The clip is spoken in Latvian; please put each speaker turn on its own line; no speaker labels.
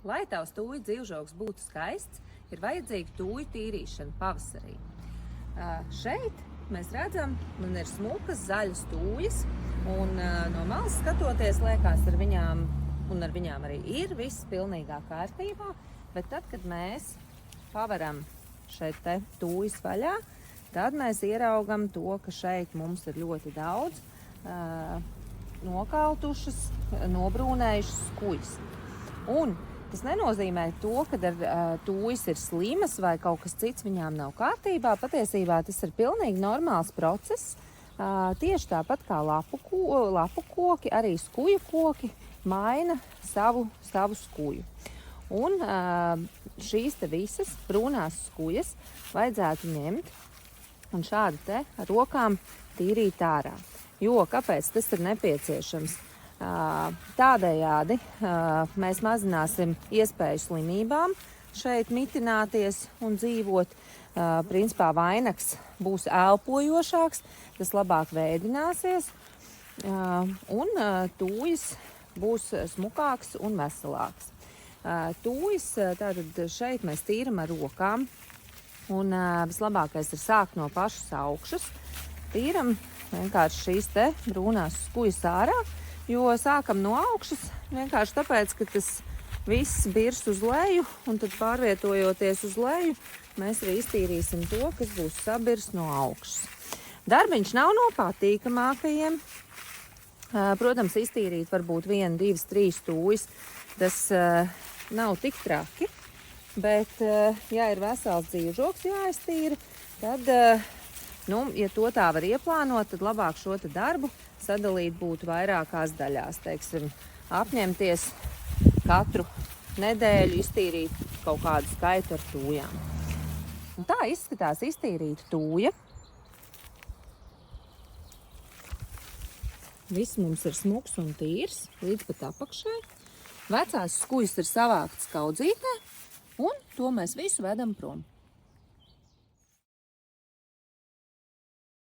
Lai tavs tūju dzīvžogs būtu skaists, ir vajadzīga tūju tīrīšana pavasarī. Šeit mēs redzam, man ir smukas zaļas tūjas, un no malas skatoties liekas ar viņām arī ir viss pilnīgā kārtībā, bet tad, kad mēs pavaram šeit te tūjas vaļā, tad mēs ieraugam to, ka šeit mums ir ļoti daudz nokautušas, nobrūnējušas skujas. Un tas nenozīmē to, ka tūjas ir slimas vai kaut kas cits viņām nav kārtībā. Patiesībā tas ir pilnīgi normāls process. Tieši tāpat kā lapu koki, arī skuju koki maina savu skuju. Un šīs te visas brūnās skujas vajadzētu ņemt un šādi te ar rokām tīrīt ārā. Jo kāpēc tas ir nepieciešams? Tādējādi mēs mazināsim iespēju slimībām šeit mitināties un dzīvot. Principā vainags būs elpojošāks, tas labāk vēdināsies un tūjas būs smukāks un veselāks. Tūjas tātad šeit mēs tīram ar rokām un vislabākais ir sākt no pašas augšas. Tīram vienkārši šīs te brūnās skujas ārā. Jo sākam no augšas vienkārši tāpēc, ka tas viss birs uz leju, un tad pārvietojoties uz leju, mēs arī iztīrīsim to, kas būs sabirs no augšas. Darbiņš nav no patīkamākajiem. Protams, iztīrīt varbūt 1, 2, 3 tūjas. Tas nav tik traki, bet, ja ir vesels dzīvžogs jāiztīra, tad, ja to tā var ieplānot, tad labāk šo te darbu sadalīt būtu vairākās daļās. Teiksim, apņemties katru nedēļu iztīrīt kaut kādu skaitu ar tūjām. Un tā izskatās iztīrīta tūja. Viss mums ir smuks un tīrs līdz pat apakšai. Vecās skujas ir savāktas kaudzītē, un to mēs visu vedam prom.